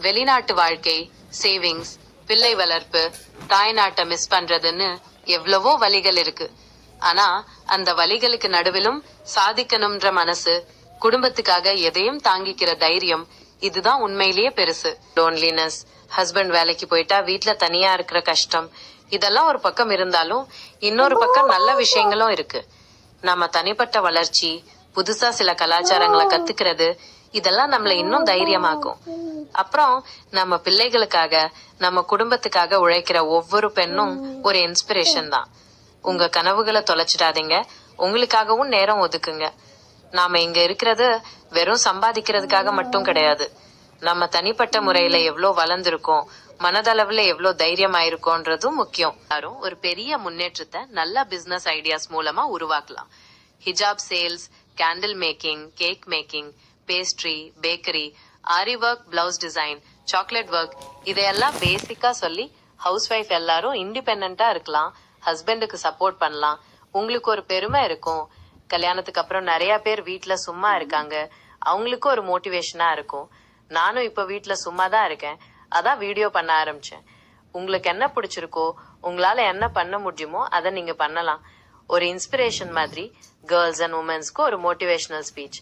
வெளிநாட்டு வாழ்க்கை, சேவிங்ஸ், பிள்ளை வளர்ப்பு, தாய்நாட்டை மிஸ் பண்றதுன்னு எவ்வளவோ வழிகள் இருக்கு. ஆனா அந்த வழிகளுக்கு நடுவிலும் சாதிக்கணும்ன்ற மனசு, குடும்பத்துக்காக எதையும் தாங்கிக்கிற தைரியம், இதுதான் உண்மையிலேயே பெருசு. லோன்லினஸ், ஹஸ்பண்ட் வேலைக்கு போயிட்டா வீட்ல தனியா இருக்கிற கஷ்டம், இதெல்லாம் ஒரு பக்கம் இருந்தாலும் இன்னொரு பக்கம் நல்ல விஷயங்களும் இருக்கு. நம்ம தனிப்பட்ட வளர்ச்சி, புதுசா சில கலாச்சாரங்களை கத்துக்கிறது, இதெல்லாம் நம்மள இன்னும் தைரியமாக்கும். அப்புறம் நம்ம பிள்ளைகளுக்காக, நம்ம குடும்பத்துக்காக உழைக்கிற ஒவ்வொரு பெண்ணும் ஒரு இன்ஸ்பிரேஷன் தான். உங்க கனவுகளை தொலைச்சிடாதீங்க, உங்களுக்காகவும் நேரம் ஒதுக்குங்க. நாம இங்க இருக்கிறது வெறும் சம்பாதிக்கிறதுக்காக மட்டும் கிடையாது. நம்ம தனிப்பட்ட முறையில எவ்வளோ வளர்ந்துருக்கோம், மனதளவுல எவ்வளோ தைரியமாயிருக்கோன்றதும் முக்கியம். யாரும் ஒரு பெரிய முன்னேற்றத்தை நல்ல பிசினஸ் ஐடியாஸ் மூலமா உருவாக்கலாம். Hijab sales, candle making, cake making, pastry, bakery, aari work, blouse design, chocolate work, இதையெல்லாம் பேசிக்கா சொல்லி ஹவுஸ் ஒய்ஃப் எல்லாரும் இண்டிபெண்டா இருக்கலாம். ஹஸ்பண்டுக்கு சப்போர்ட் பண்ணலாம். உங்களுக்கு ஒரு பெருமை இருக்கும். கல்யாணத்துக்கு அப்புறம் நிறைய பேர் வீட்ல சும்மா இருக்காங்க, அவங்களுக்கு ஒரு மோட்டிவேஷனா இருக்கும். நானும் இப்ப வீட்ல சும்மா தான் இருக்கேன், அதான் வீடியோ பண்ண ஆரம்பிச்சேன். உங்களுக்கு என்ன பிடிச்சிருக்கோ, உங்களால என்ன பண்ண முடியுமோ அதை நீங்க பண்ணலாம். ஒரு இன்ஸ்பிரேஷன் மாதிரி கேர்ள்ஸ் அண்ட் உமன்ஸ்க்கு ஒரு மோட்டிவேஷனல் ஸ்பீச்.